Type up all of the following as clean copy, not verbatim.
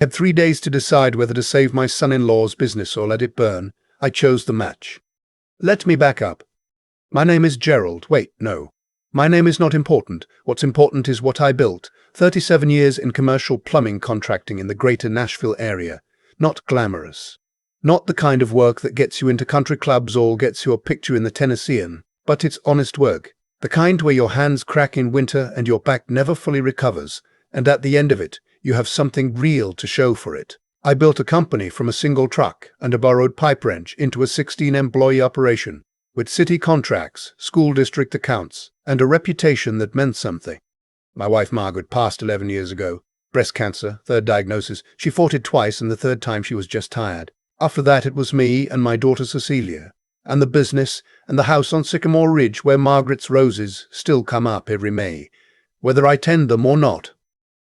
I had 3 days to decide whether to save my son-in-law's business or let it burn. I chose the match. Let me back up. My name is Gerald. Wait, no. My name is not important. What's important is what I built. 37 years in commercial plumbing contracting in the greater Nashville area. Not glamorous. Not the kind of work that gets you into country clubs or gets you a picture in the Tennessean, but it's honest work. The kind where your hands crack in winter and your back never fully recovers, and at the end of it, you have something real to show for it. I built a company from a single truck and a borrowed pipe wrench into a 16-employee operation, with city contracts, school district accounts, and a reputation that meant something. My wife Margaret passed 11 years ago. Breast cancer, 3rd diagnosis. She fought it twice, and the 3rd time she was just tired. After that it was me and my daughter Cecilia, and the business, and the house on Sycamore Ridge where Margaret's roses still come up every May, whether I tend them or not.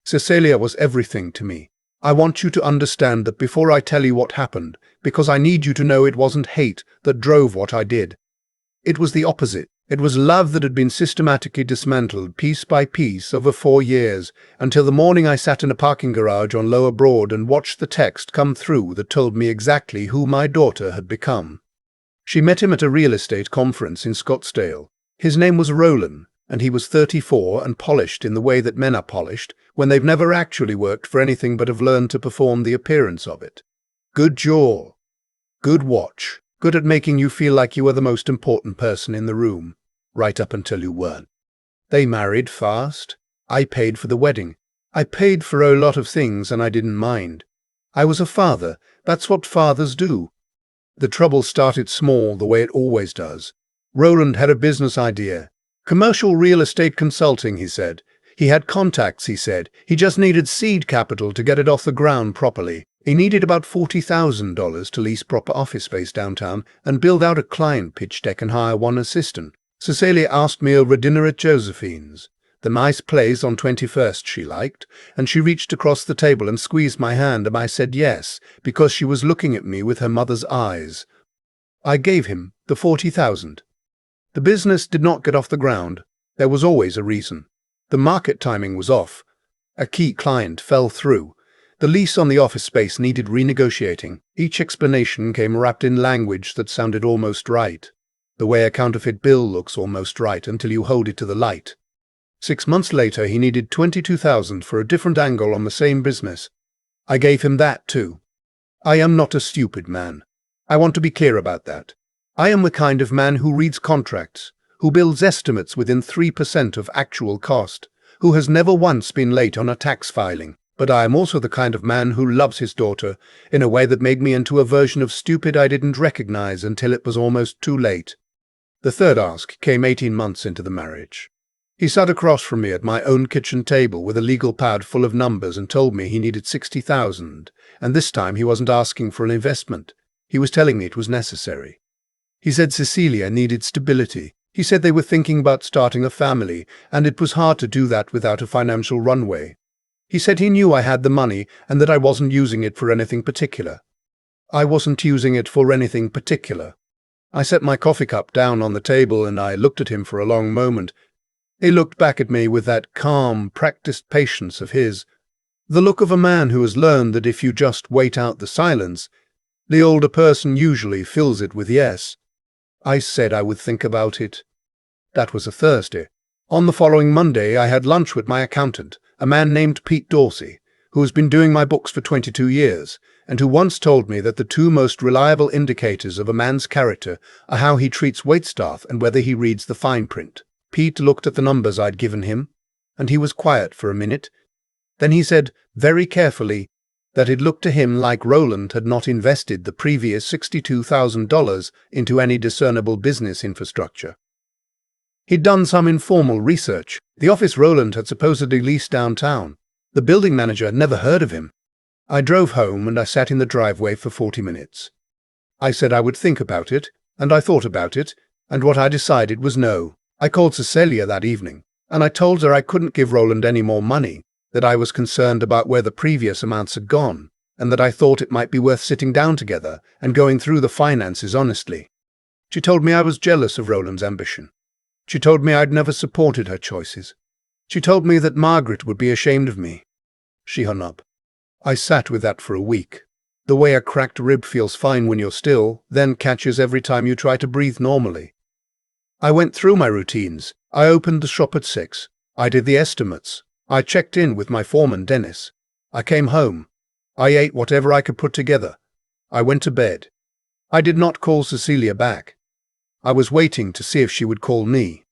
Cecilia was everything to me. I want you to understand that before I tell you what happened, because I need you to know it wasn't hate that drove what I did. It was the opposite. It was love that had been systematically dismantled piece by piece over 4 years, until the morning I sat in a parking garage on Lower Broad and watched the text come through that told me exactly who my daughter had become. She met him at a real estate conference in Scottsdale. His name was Roland, and he was 34 and polished in the way that men are polished when they've never actually worked for anything but have learned to perform the appearance of it. Good jaw, good watch, good at making you feel like you were the most important person in the room, right up until you weren't. They married fast. I paid for the wedding. I paid for a lot of things and I didn't mind. I was a father. That's what fathers do. The trouble started small, the way it always does. Roland had a business idea. Commercial real estate consulting, he said. He had contacts, he said. He just needed seed capital to get it off the ground properly. He needed about $40,000 to lease proper office space downtown and build out a client pitch deck and hire one assistant. Cecilia asked me over dinner at Josephine's, the nice place on 21st she liked, and she reached across the table and squeezed my hand, and I said yes, because she was looking at me with her mother's eyes. I gave him the $40,000. The business did not get off the ground. There was always a reason. The market timing was off. A key client fell through. The lease on the office space needed renegotiating. Each explanation came wrapped in language that sounded almost right. The way a counterfeit bill looks almost right until you hold it to the light. 6 months later, he needed $22,000 for a different angle on the same business. I gave him that too. I am not a stupid man. I want to be clear about that. I am the kind of man who reads contracts, who builds estimates within 3% of actual cost, who has never once been late on a tax filing. But I am also the kind of man who loves his daughter in a way that made me into a version of stupid I didn't recognize until it was almost too late. The third ask came 18 months into the marriage. He sat across from me at my own kitchen table with a legal pad full of numbers and told me he needed $60,000, and this time he wasn't asking for an investment. He was telling me it was necessary. He said Cecilia needed stability. He said they were thinking about starting a family, and it was hard to do that without a financial runway. He said he knew I had the money and that I wasn't using it for anything particular. I wasn't using it for anything particular. I set my coffee cup down on the table and I looked at him for a long moment. He looked back at me with that calm, practiced patience of his, the look of a man who has learned that if you just wait out the silence, the older person usually fills it with yes. I said I would think about it. That was a Thursday. On the following Monday, I had lunch with my accountant, a man named Pete Dorsey, who has been doing my books for 22 years, and who once told me that the 2 most reliable indicators of a man's character are how he treats waitstaff and whether he reads the fine print. Pete looked at the numbers I'd given him, and he was quiet for a minute. Then he said, very carefully, that it looked to him like Roland had not invested the previous $62,000 into any discernible business infrastructure. He'd done some informal research. The office Roland had supposedly leased downtown. The building manager had never heard of him. I drove home and I sat in the driveway for 40 minutes. I said I would think about it, and I thought about it, and what I decided was no. I called Cecilia that evening, and I told her I couldn't give Roland any more money, that I was concerned about where the previous amounts had gone, and that I thought it might be worth sitting down together and going through the finances honestly. She told me I was jealous of Roland's ambition. She told me I'd never supported her choices. She told me that Margaret would be ashamed of me. She hung up. I sat with that for a week. The way a cracked rib feels fine when you're still, then catches every time you try to breathe normally. I went through my routines. I opened the shop at 6. I did the estimates. I checked in with my foreman, Dennis. I came home. I ate whatever I could put together. I went to bed. I did not call Cecilia back. I was waiting to see if she would call me.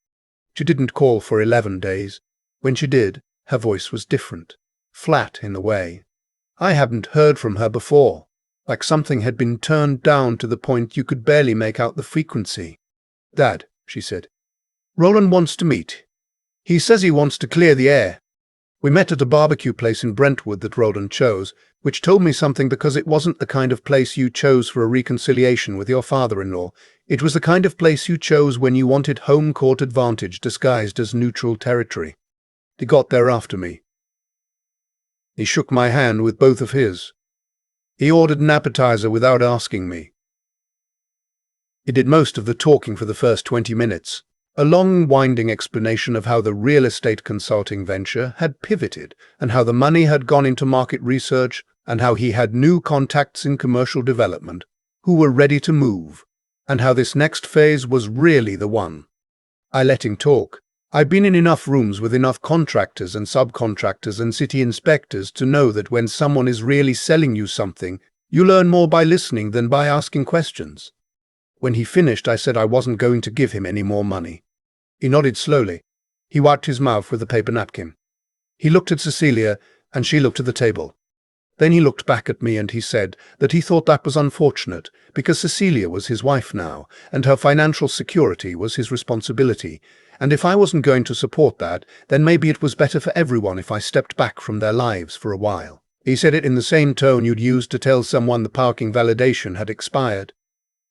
She didn't call for 11 days. When she did, her voice was different, flat in a way. I hadn't heard from her before, like something had been turned down to the point you could barely make out the frequency. "Dad," she said, "Roland wants to meet. He says he wants to clear the air." We met at a barbecue place in Brentwood that Roland chose, which told me something because it wasn't the kind of place you chose for a reconciliation with your father-in-law. It was the kind of place you chose when you wanted home court advantage disguised as neutral territory. He got there after me. He shook my hand with both of his. He ordered an appetizer without asking me. He did most of the talking for the first 20 minutes, a long, winding explanation of how the real estate consulting venture had pivoted and how the money had gone into market research and how he had new contacts in commercial development who were ready to move, and how this next phase was really the one. I let him talk. I've been in enough rooms with enough contractors and subcontractors and city inspectors to know that when someone is really selling you something, you learn more by listening than by asking questions. When he finished, I said I wasn't going to give him any more money. He nodded slowly. He wiped his mouth with a paper napkin. He looked at Cecilia, and she looked at the table. Then he looked back at me and he said that he thought that was unfortunate because Cecilia was his wife now, and her financial security was his responsibility, and if I wasn't going to support that, then maybe it was better for everyone if I stepped back from their lives for a while. He said it in the same tone you'd use to tell someone the parking validation had expired.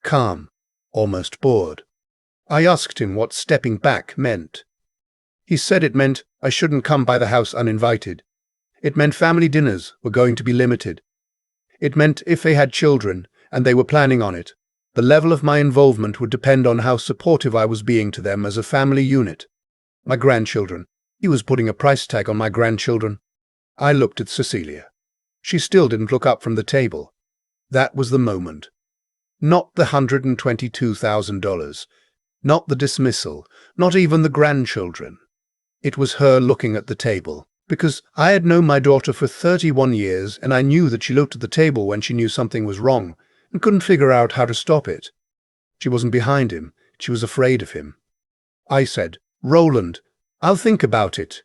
Calm, almost bored. I asked him what stepping back meant. He said it meant I shouldn't come by the house uninvited. It meant family dinners were going to be limited. It meant if they had children, and they were planning on it, the level of my involvement would depend on how supportive I was being to them as a family unit. My grandchildren. He was putting a price tag on my grandchildren. I looked at Cecilia. She still didn't look up from the table. That was the moment. Not the $122,000. Not the dismissal. Not even the grandchildren. It was her looking at the table. Because I had known my daughter for 31 years, and I knew that she looked at the table when she knew something was wrong, and couldn't figure out how to stop it. She wasn't behind him. She was afraid of him. I said, "Roland, I'll think about it."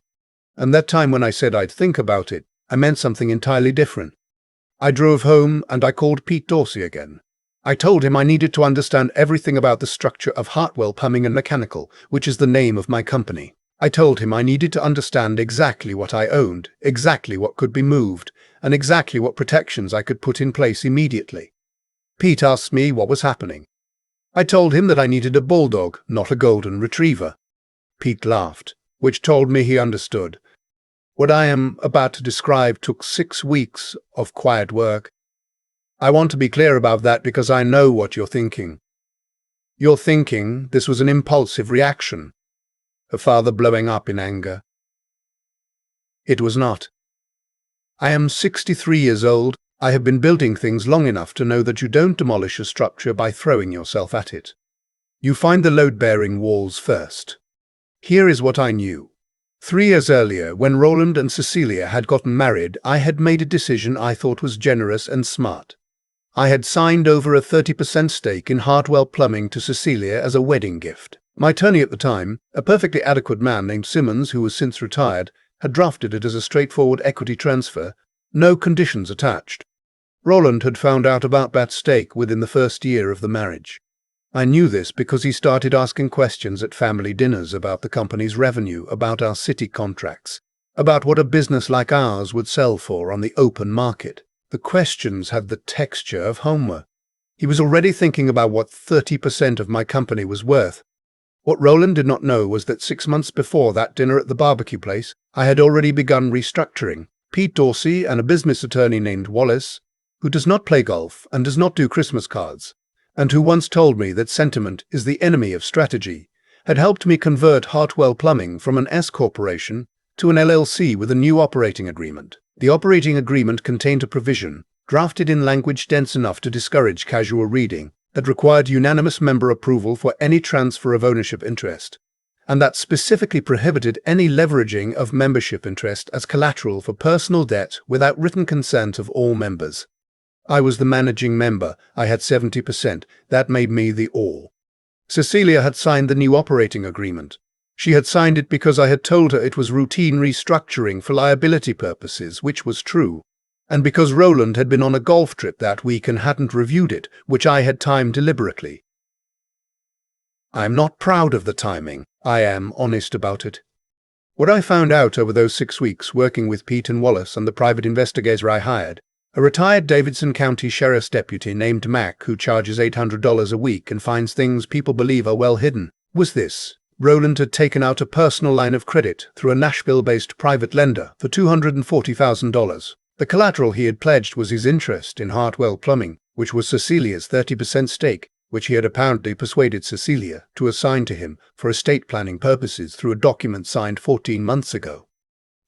And that time when I said I'd think about it, I meant something entirely different. I drove home and I called Pete Dorsey again. I told him I needed to understand everything about the structure of Hartwell Plumbing and Mechanical, which is the name of my company. I told him I needed to understand exactly what I owned, exactly what could be moved, and exactly what protections I could put in place immediately. Pete asked me what was happening. I told him that I needed a bulldog, not a golden retriever. Pete laughed, which told me he understood. What I am about to describe took 6 weeks of quiet work. I want to be clear about that because I know what you're thinking. You're thinking this was an impulsive reaction. Her father blowing up in anger. It was not. I am 63 years old. I have been building things long enough to know that you don't demolish a structure by throwing yourself at it. You find the load-bearing walls first. Here is what I knew. 3 years earlier, when Roland and Cecilia had gotten married, I had made a decision I thought was generous and smart. I had signed over a 30% stake in Hartwell Plumbing to Cecilia as a wedding gift. My attorney at the time, a perfectly adequate man named Simmons, who was since retired, had drafted it as a straightforward equity transfer, no conditions attached. Roland had found out about that stake within the first year of the marriage. I knew this because he started asking questions at family dinners about the company's revenue, about our city contracts, about what a business like ours would sell for on the open market. The questions had the texture of homework. He was already thinking about what 30% of my company was worth. What Roland did not know was that 6 months before that dinner at the barbecue place, I had already begun restructuring. Pete Dorsey and a business attorney named Wallace, who does not play golf and does not do Christmas cards, and who once told me that sentiment is the enemy of strategy, had helped me convert Hartwell Plumbing from an S corporation to an LLC with a new operating agreement. The operating agreement contained a provision, drafted in language dense enough to discourage casual reading, that required unanimous member approval for any transfer of ownership interest, and that specifically prohibited any leveraging of membership interest as collateral for personal debt without written consent of all members. I was the managing member. I had 70%. That made me the all. Cecilia had signed the new operating agreement. She had signed it because I had told her it was routine restructuring for liability purposes, which was true, and because Roland had been on a golf trip that week and hadn't reviewed it, which I had timed deliberately. I am not proud of the timing. I am honest about it. What I found out over those 6 weeks working with Pete and Wallace and the private investigator I hired, a retired Davidson County Sheriff's deputy named Mac who charges $800 a week and finds things people believe are well hidden, was this. Roland had taken out a personal line of credit through a Nashville-based private lender for $240,000. The collateral he had pledged was his interest in Hartwell Plumbing, which was Cecilia's 30% stake, which he had apparently persuaded Cecilia to assign to him for estate planning purposes through a document signed 14 months ago.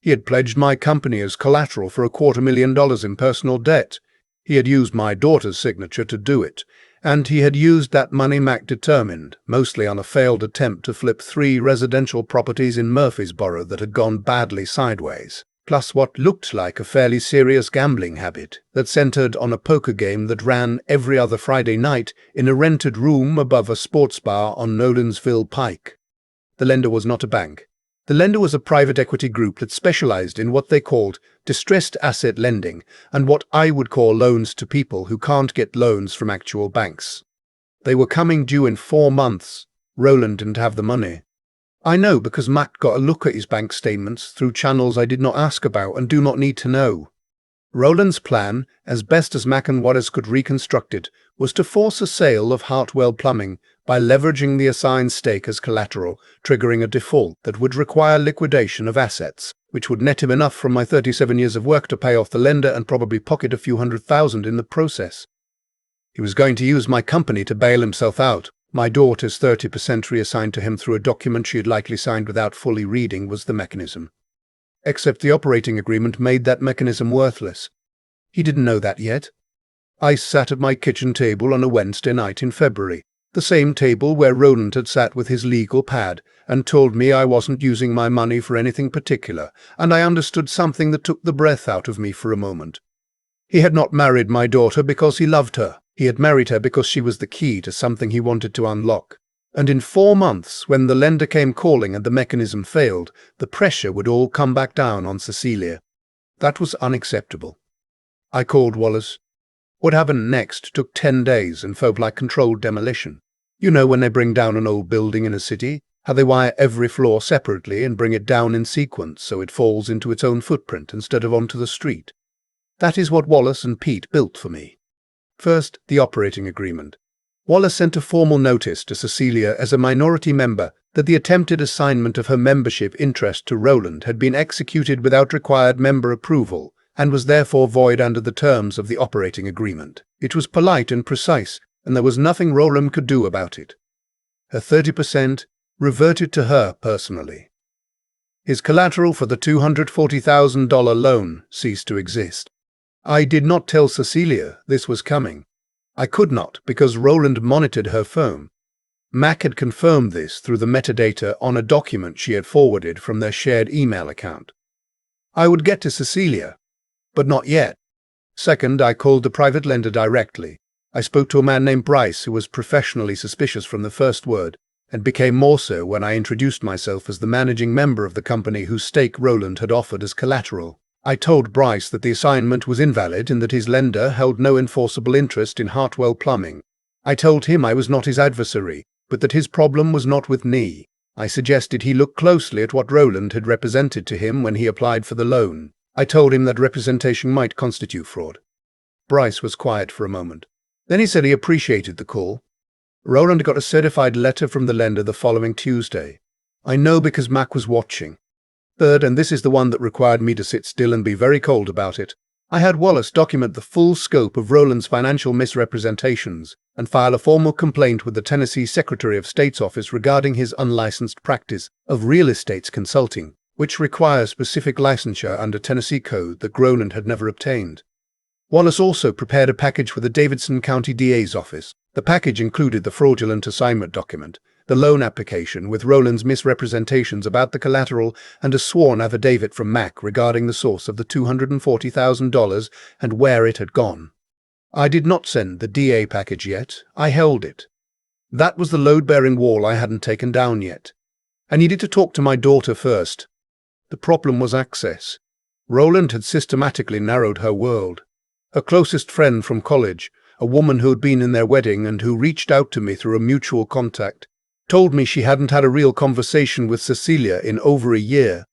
He had pledged my company as collateral for $250,000 in personal debt. He had used my daughter's signature to do it, and he had used that money, Mac determined, mostly on a failed attempt to flip 3 residential properties in Murfreesboro that had gone badly sideways, plus what looked like a fairly serious gambling habit that centered on a poker game that ran every other Friday night in a rented room above a sports bar on Nolensville Pike. The lender was not a bank. The lender was a private equity group that specialized in what they called distressed asset lending and what I would call loans to people who can't get loans from actual banks. They were coming due in 4 months. Roland didn't have the money. I know because Mac got a look at his bank statements through channels I did not ask about and do not need to know. Roland's plan, as best as Mac and Wallace could reconstruct it, was to force a sale of Hartwell Plumbing by leveraging the assigned stake as collateral, triggering a default that would require liquidation of assets, which would net him enough from my 37 years of work to pay off the lender and probably pocket a few $100,000 in the process. He was going to use my company to bail himself out. My daughter's 30% reassigned to him through a document she had likely signed without fully reading was the mechanism. Except the operating agreement made that mechanism worthless. He didn't know that yet. I sat at my kitchen table on a Wednesday night in February, the same table where Roland had sat with his legal pad and told me I wasn't using my money for anything particular, and I understood something that took the breath out of me for a moment. He had not married my daughter because he loved her. He had married her because she was the key to something he wanted to unlock. And in 4 months, when the lender came calling and the mechanism failed, the pressure would all come back down on Cecilia. That was unacceptable. I called Wallace. What happened next took 10 days and felt like controlled demolition. You know when they bring down an old building in a city, how they wire every floor separately and bring it down in sequence so it falls into its own footprint instead of onto the street. That is what Wallace and Pete built for me. First, the operating agreement. Wallace sent a formal notice to Cecilia as a minority member that the attempted assignment of her membership interest to Roland had been executed without required member approval and was therefore void under the terms of the operating agreement. It was polite and precise, and there was nothing Roland could do about it. Her 30% reverted to her personally. His collateral for the $240,000 loan ceased to exist. I did not tell Cecilia this was coming. I could not, because Roland monitored her phone. Mac had confirmed this through the metadata on a document she had forwarded from their shared email account. I would get to Cecilia, but not yet. Second, I called the private lender directly. I spoke to a man named Bryce who was professionally suspicious from the first word, and became more so when I introduced myself as the managing member of the company whose stake Roland had offered as collateral. I told Bryce that the assignment was invalid and that his lender held no enforceable interest in Hartwell Plumbing. I told him I was not his adversary, but that his problem was not with me. I suggested he look closely at what Roland had represented to him when he applied for the loan. I told him that representation might constitute fraud. Bryce was quiet for a moment. Then he said he appreciated the call. Roland got a certified letter from the lender the following Tuesday. I know because Mac was watching. Third, and this is the one that required me to sit still and be very cold about it, I had Wallace document the full scope of Roland's financial misrepresentations and file a formal complaint with the Tennessee Secretary of State's office regarding his unlicensed practice of real estate consulting, which requires specific licensure under Tennessee code that Roland had never obtained. Wallace also prepared a package for the Davidson County DA's office. The package included the fraudulent assignment document, the loan application with Roland's misrepresentations about the collateral, and a sworn affidavit from Mac regarding the source of the $240,000 and where it had gone. I did not send the DA package yet. I held it. That was the load-bearing wall I hadn't taken down yet. I needed to talk to my daughter first. The problem was access. Roland had systematically narrowed her world. Her closest friend from college, a woman who had been in their wedding and who reached out to me through a mutual contact, told me she hadn't had a real conversation with Cecilia in over a year.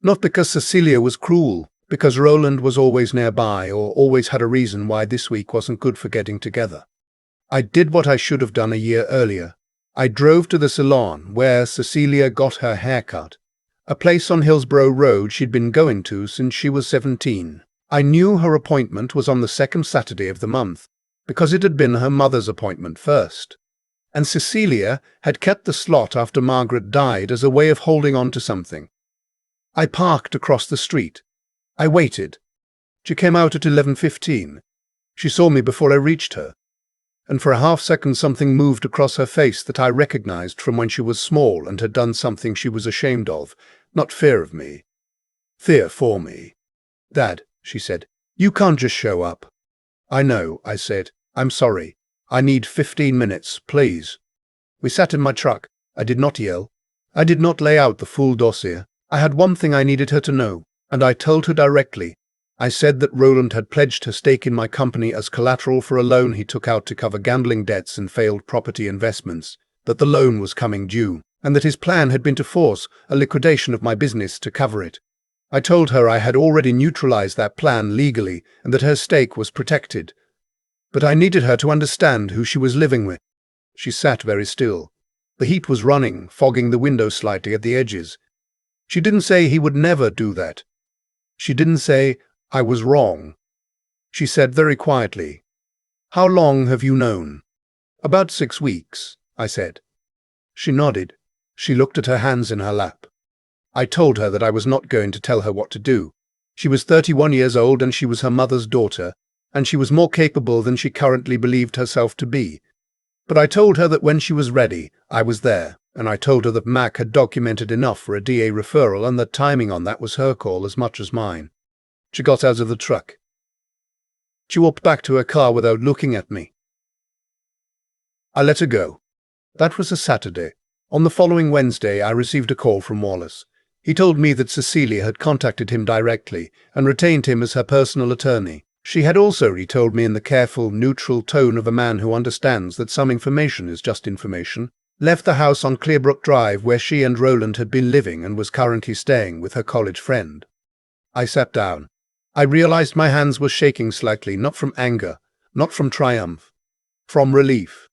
Not because Cecilia was cruel, because Roland was always nearby or always had a reason why this week wasn't good for getting together. I did what I should have done a year earlier. I drove to the salon where Cecilia got her hair cut, a place on Hillsborough Road she'd been going to since she was 17. I knew her appointment was on the second Saturday of the month, because it had been her mother's appointment first. And Cecilia had kept the slot after Margaret died as a way of holding on to something. I parked across the street. I waited. She came out at 11:15. She saw me before I reached her. And for a half-second something moved across her face that I recognized from when she was small and had done something she was ashamed of, not fear of me. Fear for me. "Dad," she said, "you can't just show up." "I know," I said. "I'm sorry. I need 15 minutes, please." We sat in my truck. I did not yell. I did not lay out the full dossier. I had one thing I needed her to know, and I told her directly. I said that Roland had pledged her stake in my company as collateral for a loan he took out to cover gambling debts and failed property investments, that the loan was coming due, and that his plan had been to force a liquidation of my business to cover it. I told her I had already neutralized that plan legally and that her stake was protected. But I needed her to understand who she was living with. She sat very still. The heat was running, fogging the window slightly at the edges. She didn't say he would never do that. She didn't say, "I was wrong." She said very quietly, "How long have you known?" "About 6 weeks," I said. She nodded. She looked at her hands in her lap. I told her that I was not going to tell her what to do. She was 31 years old and she was her mother's daughter, and she was more capable than she currently believed herself to be. But I told her that when she was ready, I was there, and I told her that Mac had documented enough for a DA referral and that timing on that was her call as much as mine. She got out of the truck. She walked back to her car without looking at me. I let her go. That was a Saturday. On the following Wednesday, I received a call from Wallace. He told me that Cecilia had contacted him directly and retained him as her personal attorney. She had also, he told me in the careful, neutral tone of a man who understands that some information is just information, left the house on Clearbrook Drive where she and Roland had been living and was currently staying with her college friend. I sat down. I realized my hands were shaking slightly, not from anger, not from triumph, from relief.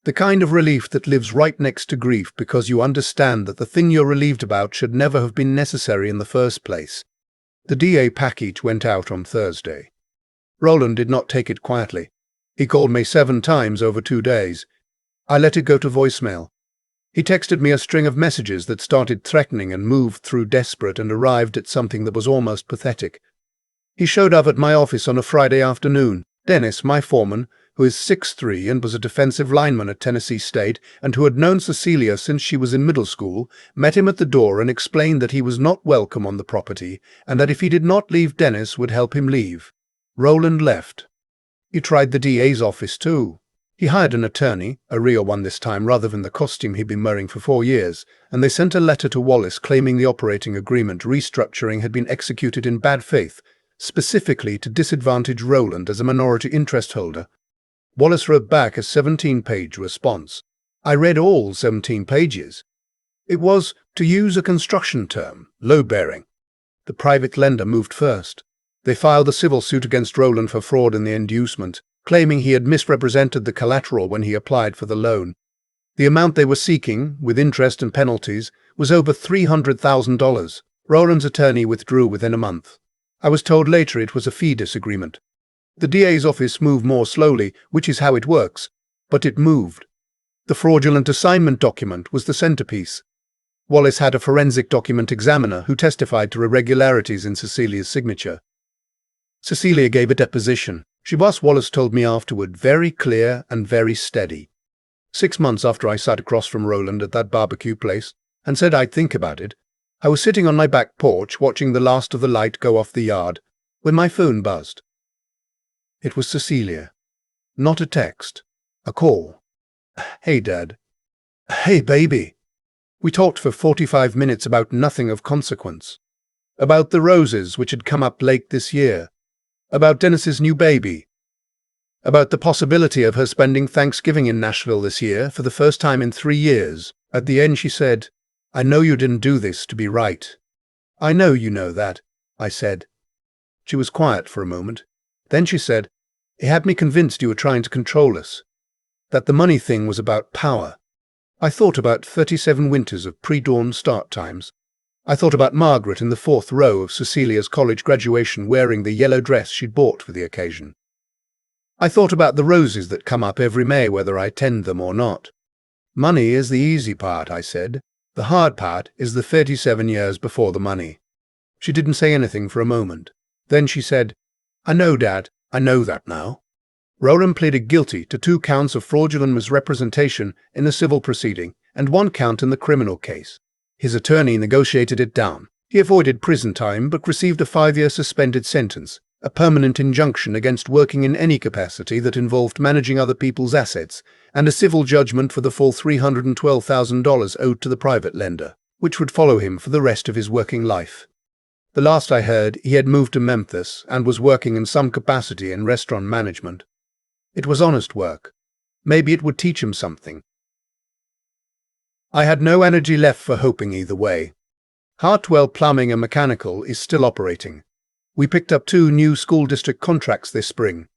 The kind of relief that lives right next to grief because you understand that the thing you're relieved about should never have been necessary in the first place. The DA package went out on Thursday. Roland did not take it quietly. He called me 7 times over 2 days. I let it go to voicemail. He texted me a string of messages that started threatening and moved through desperate and arrived at something that was almost pathetic. He showed up at my office on a Friday afternoon. Dennis, my foreman, who is 6'3" and was a defensive lineman at Tennessee State and who had known Cecilia since she was in middle school, met him at the door and explained that he was not welcome on the property and that if he did not leave, Dennis would help him leave. Roland left. He tried the DA's office too. He hired an attorney, a real one this time rather than the costume he'd been wearing for 4 years, and they sent a letter to Wallace claiming the operating agreement restructuring had been executed in bad faith, specifically to disadvantage Roland as a minority interest holder. Wallace wrote back a 17-page response. I read all 17 pages. It was, to use a construction term, load-bearing. The private lender moved first. They filed a civil suit against Roland for fraud in the inducement, claiming he had misrepresented the collateral when he applied for the loan. The amount they were seeking, with interest and penalties, was over $300,000. Roland's attorney withdrew within a month. I was told later it was a fee disagreement. The DA's office moved more slowly, which is how it works, but it moved. The fraudulent assignment document was the centerpiece. Wallace had a forensic document examiner who testified to irregularities in Cecilia's signature. Cecilia gave a deposition. She was, Wallace told me afterward, very clear and very steady. 6 months after I sat across from Roland at that barbecue place and said I'd think about it, I was sitting on my back porch watching the last of the light go off the yard when my phone buzzed. It was Cecilia. Not a text. A call. "Hey, Dad." "Hey, baby." We talked for 45 minutes about nothing of consequence. About the roses which had come up late this year. About Dennis's new baby. About the possibility of her spending Thanksgiving in Nashville this year for the first time in 3 years. At the end she said, "I know you didn't do this to be right." "I know you know that," I said. She was quiet for a moment. Then she said, "It had me convinced you were trying to control us. That the money thing was about power." I thought about 37 winters of pre-dawn start times. I thought about Margaret in the 4th row of Cecilia's college graduation wearing the yellow dress she'd bought for the occasion. I thought about the roses that come up every May whether I tend them or not. "Money is the easy part," I said. "The hard part is the 37 years before the money." She didn't say anything for a moment. Then she said, "I know, Dad, I know that now." Roland pleaded guilty to 2 counts of fraudulent misrepresentation in a civil proceeding and 1 count in the criminal case. His attorney negotiated it down. He avoided prison time but received a 5-year suspended sentence, a permanent injunction against working in any capacity that involved managing other people's assets, and a civil judgment for the full $312,000 owed to the private lender, which would follow him for the rest of his working life. The last I heard, he had moved to Memphis and was working in some capacity in restaurant management. It was honest work. Maybe it would teach him something. I had no energy left for hoping either way. Hartwell Plumbing and Mechanical is still operating. We picked up 2 new school district contracts this spring.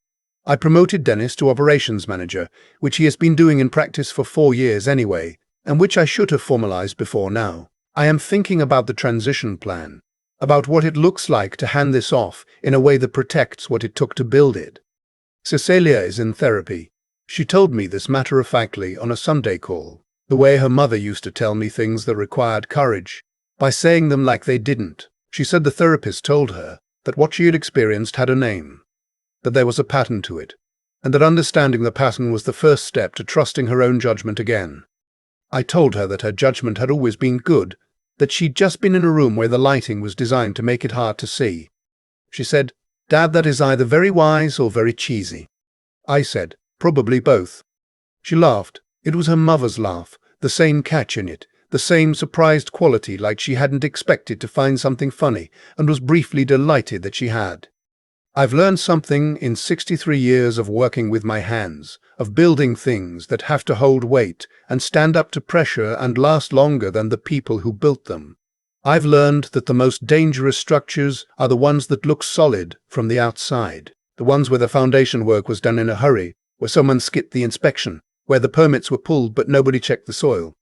I promoted Dennis to operations manager, which he has been doing in practice for 4 years anyway, and which I should have formalized before now. I am thinking about the transition plan, about what it looks like to hand this off in a way that protects what it took to build it. Cecilia is in therapy. She told me this matter-of-factly on a Sunday call, the way her mother used to tell me things that required courage, by saying them like they didn't. She said the therapist told her that what she had experienced had a name, that there was a pattern to it, and that understanding the pattern was the first step to trusting her own judgment again. I told her that her judgment had always been good, that she'd just been in a room where the lighting was designed to make it hard to see. She said, "Dad, that is either very wise or very cheesy." I said, "Probably both." She laughed. It was her mother's laugh, the same catch in it, the same surprised quality, like she hadn't expected to find something funny and was briefly delighted that she had. I've learned something in 63 years of working with my hands, of building things that have to hold weight and stand up to pressure and last longer than the people who built them. I've learned that the most dangerous structures are the ones that look solid from the outside, the ones where the foundation work was done in a hurry, where someone skipped the inspection, where the permits were pulled but nobody checked the soil.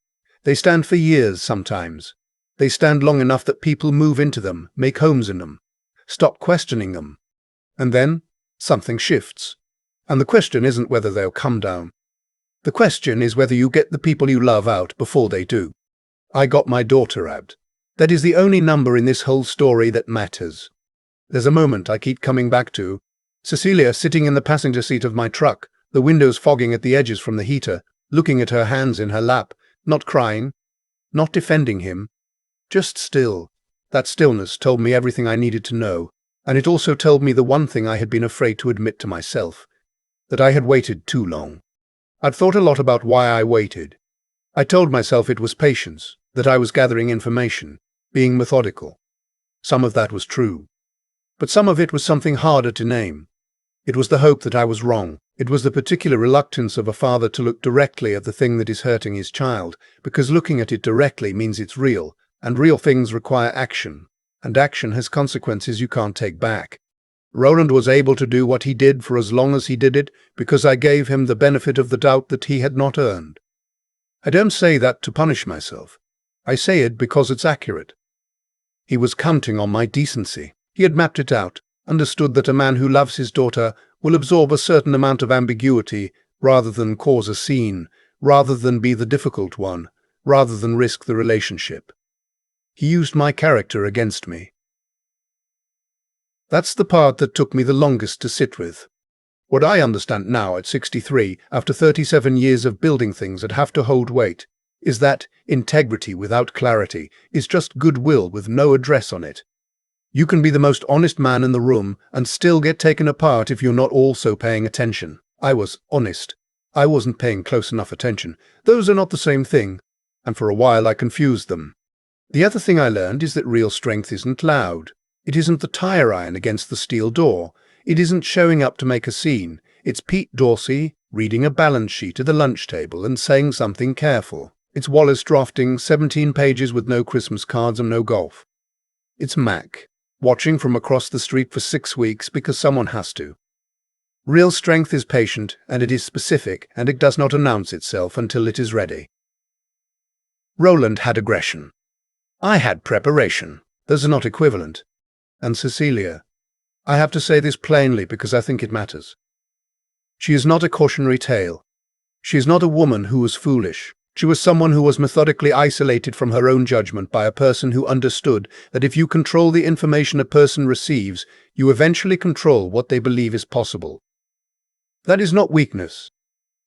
They stand for years sometimes. They stand long enough that people move into them, make homes in them, stop questioning them. And then something shifts. And the question isn't whether they'll come down. The question is whether you get the people you love out before they do. I got my daughter out. That is the only number in this whole story that matters. There's a moment I keep coming back to. Cecilia sitting in the passenger seat of my truck, the windows fogging at the edges from the heater, looking at her hands in her lap, not crying, not defending him, just still. That stillness told me everything I needed to know, and it also told me the one thing I had been afraid to admit to myself, that I had waited too long. I'd thought a lot about why I waited. I told myself it was patience, that I was gathering information, being methodical. Some of that was true. But some of it was something harder to name. It was the hope that I was wrong. It was the particular reluctance of a father to look directly at the thing that is hurting his child, because looking at it directly means it's real, and real things require action, and action has consequences you can't take back. Roland was able to do what he did for as long as he did it because I gave him the benefit of the doubt that he had not earned. I don't say that to punish myself. I say it because it's accurate. He was counting on my decency. He had mapped it out, understood that a man who loves his daughter will absorb a certain amount of ambiguity rather than cause a scene, rather than be the difficult one, rather than risk the relationship. He used my character against me. That's the part that took me the longest to sit with. What I understand now at 63, after 37 years of building things that have to hold weight, is that integrity without clarity is just goodwill with no address on it. You can be the most honest man in the room and still get taken apart if you're not also paying attention. I was honest. I wasn't paying close enough attention. Those are not the same thing, and for a while I confused them. The other thing I learned is that real strength isn't loud. It isn't the tire iron against the steel door. It isn't showing up to make a scene. It's Pete Dorsey reading a balance sheet at the lunch table and saying something careful. It's Wallace drafting 17 pages with no Christmas cards and no golf. It's Mac watching from across the street for 6 weeks because someone has to. Real strength is patient, and it is specific, and it does not announce itself until it is ready. Roland had aggression. I had preparation. Those are not equivalent. And Cecilia. I have to say this plainly because I think it matters. She is not a cautionary tale. She is not a woman who was foolish. She was someone who was methodically isolated from her own judgment by a person who understood that if you control the information a person receives, you eventually control what they believe is possible. That is not weakness.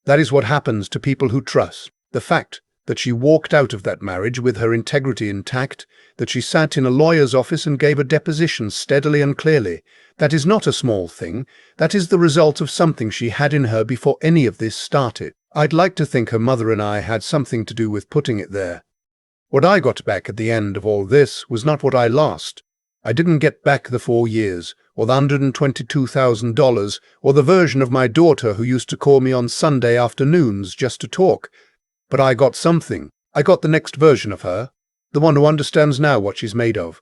That is what happens to people who trust. The fact that she walked out of that marriage with her integrity intact, that she sat in a lawyer's office and gave a deposition steadily and clearly, that is not a small thing. That is the result of something she had in her before any of this started. I'd like to think her mother and I had something to do with putting it there. What I got back at the end of all this was not what I lost. I didn't get back the 4 years, or the $122,000, or the version of my daughter who used to call me on Sunday afternoons just to talk. But I got something. I got the next version of her, the one who understands now what she's made of.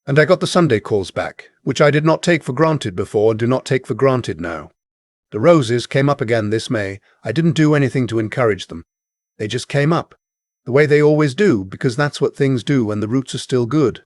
And I got the Sunday calls back, which I did not take for granted before and do not take for granted now. The roses came up again this May. I didn't do anything to encourage them. They just came up, the way they always do, because that's what things do when the roots are still good.